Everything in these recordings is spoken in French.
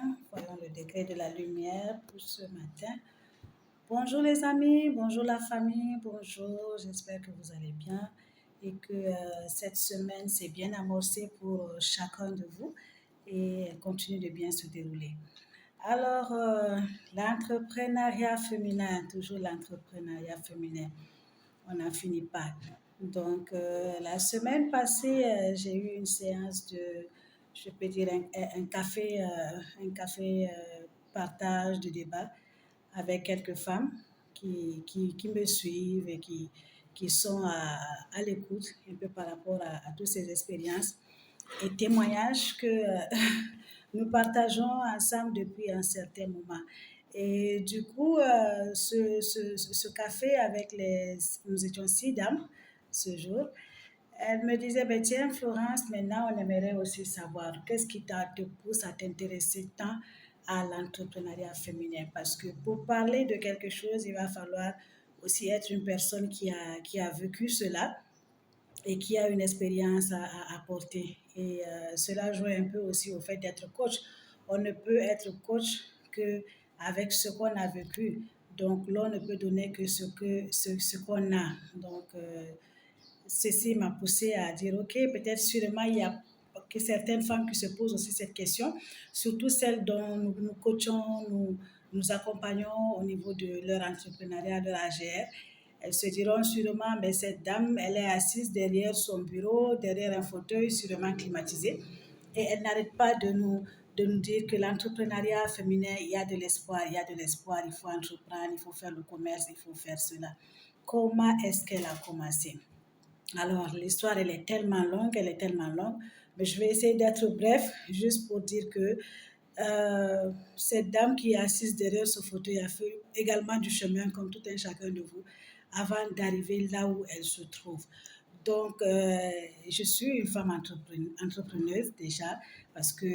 matin. Voyons le degré de la lumière pour ce matin. Bonjour les amis, bonjour la famille, bonjour, j'espère que vous allez bien et que cette semaine s'est bien amorcée pour chacun de vous et elle continue de bien se dérouler. Alors, l'entrepreneuriat féminin, toujours l'entrepreneuriat féminin, on n'en finit pas. Donc, la semaine passée, j'ai eu une séance de, je peux dire, un café partage de débat avec quelques femmes qui me suivent et qui sont à l'écoute un peu par rapport à toutes ces expériences et témoignages que nous partageons ensemble depuis un certain moment. Et du coup, ce café avec nous étions 6 dames ce jour. Elle me disait, ben tiens Florence, maintenant on aimerait aussi savoir qu'est-ce qui te pousse à t'intéresser tant à l'entrepreneuriat féminin. Parce que pour parler de quelque chose, il va falloir aussi être une personne qui a vécu cela et qui a une expérience à apporter. Et cela joue un peu aussi au fait d'être coach. On ne peut être coach qu'avec ce qu'on a vécu. Donc, l'on ne peut donner que ce qu'on a. Donc, ceci m'a poussé à dire, OK, peut-être sûrement il y a que certaines femmes qui se posent aussi cette question, surtout celles dont nous coachons, nous accompagnons au niveau de leur entrepreneuriat, leur AGR. Elles se diront sûrement, mais cette dame, elle est assise derrière son bureau, derrière un fauteuil sûrement climatisé, et elle n'arrête pas de nous dire que l'entrepreneuriat féminin, il y a de l'espoir, il y a de l'espoir, il faut entreprendre, il faut faire le commerce, il faut faire cela. Comment est-ce qu'elle a commencé? Alors, l'histoire, elle est tellement longue, mais je vais essayer d'être bref, juste pour dire que cette dame qui est assise derrière ce fauteuil a fait également du chemin, comme tout un chacun de vous, avant d'arriver là où elle se trouve. Donc, je suis une femme entrepreneuse déjà, parce que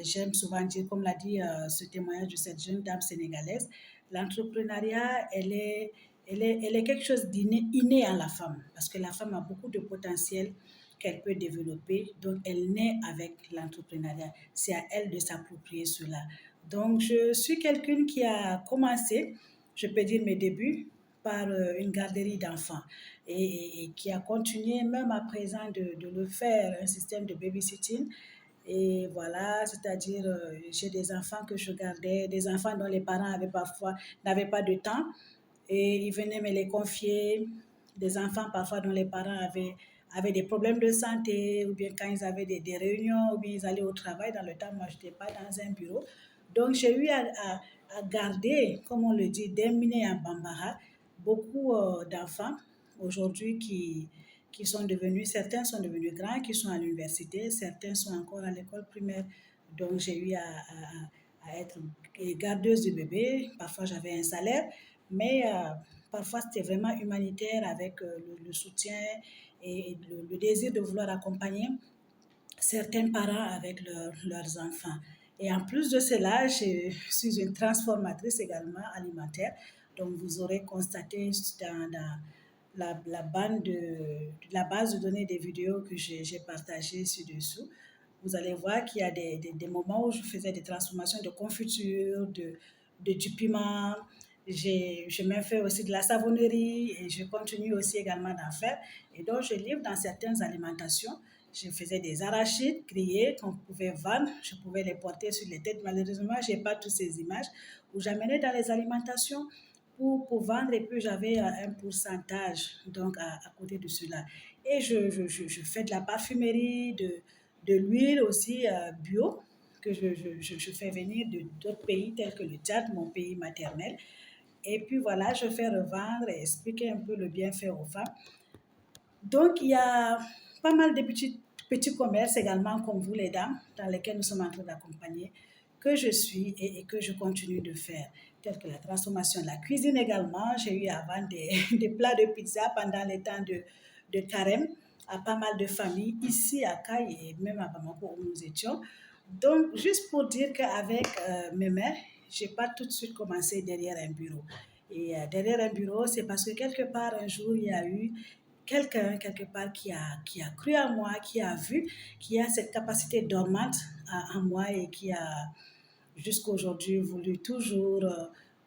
j'aime souvent dire, comme l'a dit ce témoignage de cette jeune dame sénégalaise, l'entrepreneuriat, elle est quelque chose d'inné à la femme, parce que la femme a beaucoup de potentiel qu'elle peut développer, donc elle naît avec l'entrepreneuriat. C'est à elle de s'approprier cela. Donc, je suis quelqu'une qui a commencé, je peux dire mes débuts, par une garderie d'enfants et qui a continué même à présent de le faire, un système de babysitting. Et voilà, c'est-à-dire, j'ai des enfants que je gardais, des enfants dont les parents n'avaient pas de temps et ils venaient me les confier, des enfants parfois dont les parents avaient des problèmes de santé, ou bien quand ils avaient des réunions, ou bien ils allaient au travail. Dans le temps, moi, je n'étais pas dans un bureau. Donc, j'ai eu à garder, comme on le dit, d'Emine en Bambara, beaucoup d'enfants aujourd'hui qui sont devenus, certains sont devenus grands, qui sont à l'université, certains sont encore à l'école primaire. Donc, j'ai eu à être gardeuse de bébé. Parfois, j'avais un salaire, mais parfois, c'était vraiment humanitaire avec le soutien et le désir de vouloir accompagner certains parents avec leurs enfants. Et en plus de cela, je suis une transformatrice également alimentaire. Donc, vous aurez constaté dans la base de données des vidéos que j'ai partagées ci-dessous, vous allez voir qu'il y a des moments où je faisais des transformations de confiture, du piment. Je même fait aussi de la savonnerie et je continue aussi également d'en faire. Et donc, je livre dans certaines alimentations. Je faisais des arachides grillés qu'on pouvait vendre. Je pouvais les porter sur les têtes. Malheureusement, je n'ai pas toutes ces images où j'amenais dans les alimentations pour vendre et puis j'avais un pourcentage donc à côté de cela. Et je fais de la parfumerie, de l'huile aussi bio que je fais venir d'autres pays tels que le Tchad, mon pays maternel. Et puis voilà, je fais revendre et expliquer un peu le bienfait aux femmes. Donc, il y a pas mal de petits commerces également, comme vous les dames, dans lesquels nous sommes en train d'accompagner, que je suis et que je continue de faire, tels que la transformation de la cuisine également. J'ai eu à vendre des plats de pizza pendant les temps de carême à pas mal de familles, ici à Caille et même à Bamako où nous étions. Donc, juste pour dire qu'avec mes mères, je n'ai pas tout de suite commencé derrière un bureau. Et derrière un bureau, c'est parce que quelque part, un jour, il y a eu quelqu'un, quelque part, qui a cru en moi, qui a vu, qui a cette capacité dormante en moi et jusqu'à aujourd'hui voulu toujours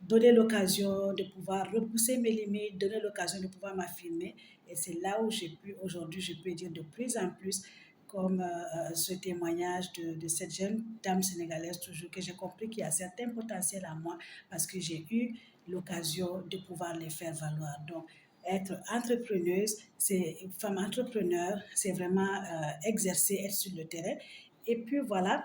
donner l'occasion de pouvoir repousser mes limites, donner l'occasion de pouvoir m'affirmer. Et c'est là où j'ai pu, aujourd'hui, je peux dire de plus en plus, comme ce témoignage de cette jeune dame sénégalaise, toujours que j'ai compris qu'il y a certains potentiels en moi parce que j'ai eu l'occasion de pouvoir les faire valoir. Donc, être entrepreneuse, c'est femme entrepreneur, c'est vraiment exercer, être sur le terrain. Et puis voilà,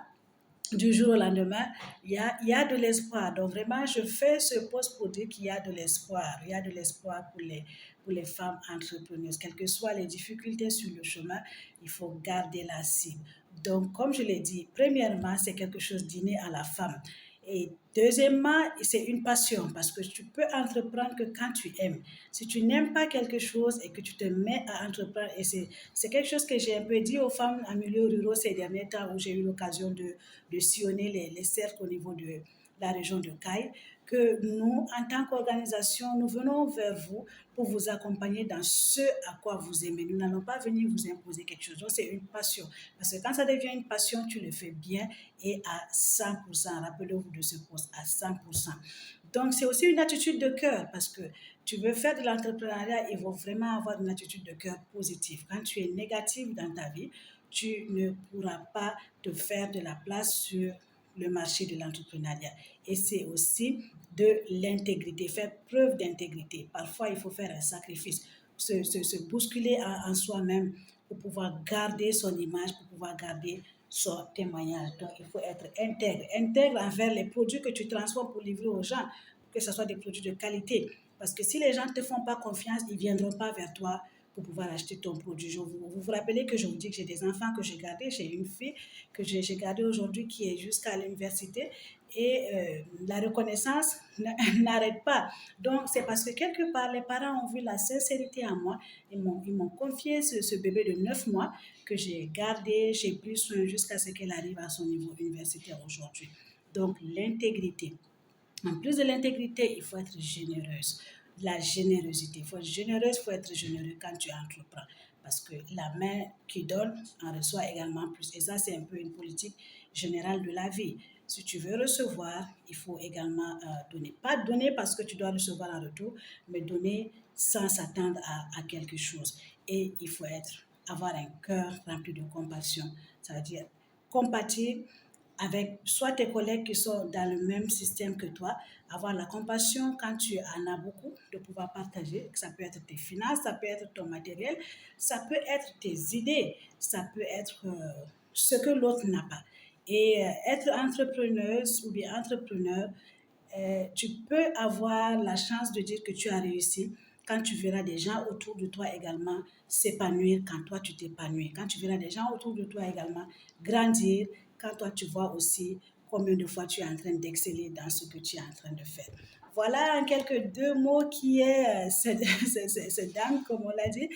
du jour au lendemain, il y a de l'espoir. Donc vraiment, je fais ce poste pour dire qu'il y a de l'espoir. Il y a de l'espoir pour les femmes entrepreneuses. Quelles que soient les difficultés sur le chemin, il faut garder la cible. Donc, comme je l'ai dit, premièrement, c'est quelque chose d'inné à la femme. Et deuxièmement, c'est une passion parce que tu peux entreprendre que quand tu aimes. Si tu n'aimes pas quelque chose et que tu te mets à entreprendre, et c'est quelque chose que j'ai un peu dit aux femmes en milieu rural ces derniers temps où j'ai eu l'occasion de sillonner les cercles au niveau de la région de Caille, que nous, en tant qu'organisation, nous venons vers vous pour vous accompagner dans ce à quoi vous aimez. Nous n'allons pas venir vous imposer quelque chose. Donc, c'est une passion. Parce que quand ça devient une passion, tu le fais bien et à 100%. Rappelez-vous de ce poste, à 100%. Donc, c'est aussi une attitude de cœur parce que tu veux faire de l'entrepreneuriat, il faut vraiment avoir une attitude de cœur positive. Quand tu es négatif dans ta vie, tu ne pourras pas te faire de la place sur le marché de l'entrepreneuriat. Et c'est aussi de l'intégrité, faire preuve d'intégrité. Parfois, il faut faire un sacrifice, se bousculer en soi-même pour pouvoir garder son image, pour pouvoir garder son témoignage. Donc, il faut être intègre. Intègre envers les produits que tu transformes pour livrer aux gens, que ce soit des produits de qualité. Parce que si les gens ne te font pas confiance, ils ne viendront pas vers toi pour pouvoir acheter ton produit. Vous rappelez que je vous dis que j'ai des enfants que j'ai gardés. J'ai une fille que j'ai gardée aujourd'hui qui est jusqu'à l'université et la reconnaissance n'arrête pas. Donc, c'est parce que quelque part, les parents ont vu la sincérité en moi. Ils m'ont confié ce bébé de 9 mois que j'ai gardé, j'ai pris soin jusqu'à ce qu'elle arrive à son niveau universitaire aujourd'hui. Donc, l'intégrité. En plus de l'intégrité, il faut être généreuse. La générosité. Il faut être généreuse, il faut être généreux quand tu entreprends. Parce que la main qui donne en reçoit également plus. Et ça, c'est un peu une politique générale de la vie. Si tu veux recevoir, il faut également donner. Pas donner parce que tu dois recevoir en retour, mais donner sans s'attendre à quelque chose. Et il faut avoir un cœur rempli de compassion. Ça veut dire compatir avec soit tes collègues qui sont dans le même système que toi, avoir la compassion quand tu en as beaucoup, de pouvoir partager. Ça peut être tes finances, ça peut être ton matériel, ça peut être tes idées, ça peut être ce que l'autre n'a pas. Et être entrepreneuse ou bien entrepreneur, tu peux avoir la chance de dire que tu as réussi quand tu verras des gens autour de toi également s'épanouir quand toi tu t'épanouis. Quand tu verras des gens autour de toi également grandir, quand toi tu vois aussi combien de fois tu es en train d'exceller dans ce que tu es en train de faire. Voilà en quelques deux mots qui est cette dame, comme on l'a dit,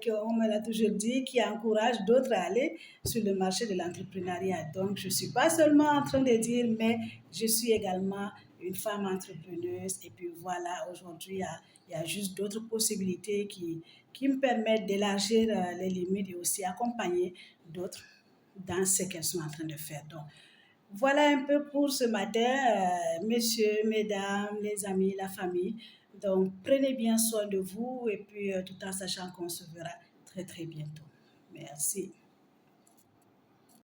qu'on me l'a toujours dit, qui encourage d'autres à aller sur le marché de l'entrepreneuriat. Donc, je ne suis pas seulement en train de dire, mais je suis également une femme entrepreneuse. Et puis voilà, aujourd'hui, il y a juste d'autres possibilités qui me permettent d'élargir les limites et aussi accompagner d'autres dans ce qu'elles sont en train de faire. Donc, voilà un peu pour ce matin, messieurs, mesdames, les amis, la famille. Donc, prenez bien soin de vous et puis tout en sachant qu'on se verra très, très bientôt. Merci.